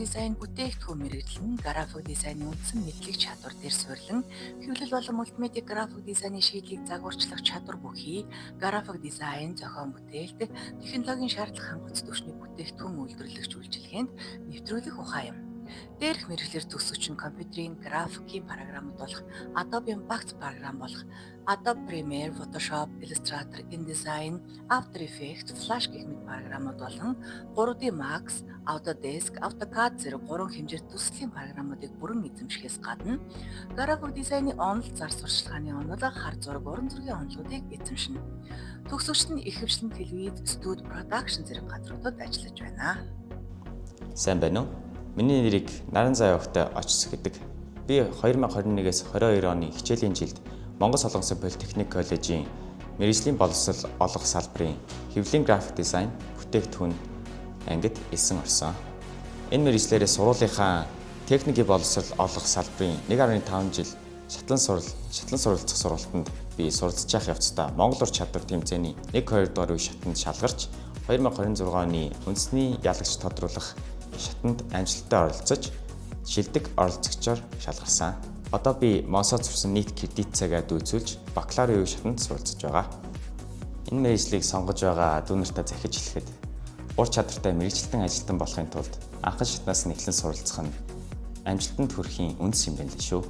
дизайн бүтээгдэхүүн мэргэжил нь график дизайны үндсэн мэдлэг чадвар дээр суурилан хэвлэл болон мультимедиа график дизайны шийдлийг загварчлах чадвар бүхий график дизайн, зохион бүтээлт, технологийн шаардлага хангалттай түвшний бүтээгдэхүүн үйлдвэрлэгч үйлчилгээнд нэвтрүүлэх ухаан юм. Дээрх мэргэжлэр төгсөгч нь компьютерийн графикийн програмууд болох Adobe Impact програм болох Adobe Premiere, Photoshop, Illustrator, InDesign, After Effects, Flash гэх мэт програмууд болон 3D Max, Autodesk, AutoCAD зэрэг 3 хэмжээт төслийн програмуудыг бүрэн эзэмшихээс гадна график дизайны онол зар сурталчилгааны онол, хар зураг, уран зургийн онолуудыг эзэмшинэ. Төгсөгчд нь ихэвчлэн телевиз, студи, продакшн зэрэг газруудад ажиллаж байна. Сайн байна уу? Миний нэрийг Наран Зай Огтой очс гэдэг. Би 2021-с 22 оны хичээлийн жилд Монгол Солонгосын Политехник коллежийн мэргэжлийн боловсрол олох салбарын хэвлэлийн график дизайн бүтээгдэхүүн ангид элсэн орсон. Энэ мэргэжлээрээ сургуулийнхаа техникийн боловсрол олох салбарын 1.5 жил шатлан суралцах сургалтанд би суралцж явах явцдаа Монгол ур чадвар тэмцээний 1-2 дугаар үе шатанд шалгарч 2026 оны үндэсний ялагч тодруулах шатанд амжилттай оролцож шилдэг оролцогчоор шалгарсан. Одоо би МОСО сурсан нийт кредит цагаад үзүүлж бакалаврын үе шатанд суралцж байгаа. Энэ мэргэжлийг сонгож байгаа дүү нартаа захиж хэлэхэд ур чадвартай мэргэжилтэн ажилтан болохын тулд анхан шатнаас нь эхлэн суралцах нь амжилтанд хүрэхийн үндэс юм байна лээ шүү.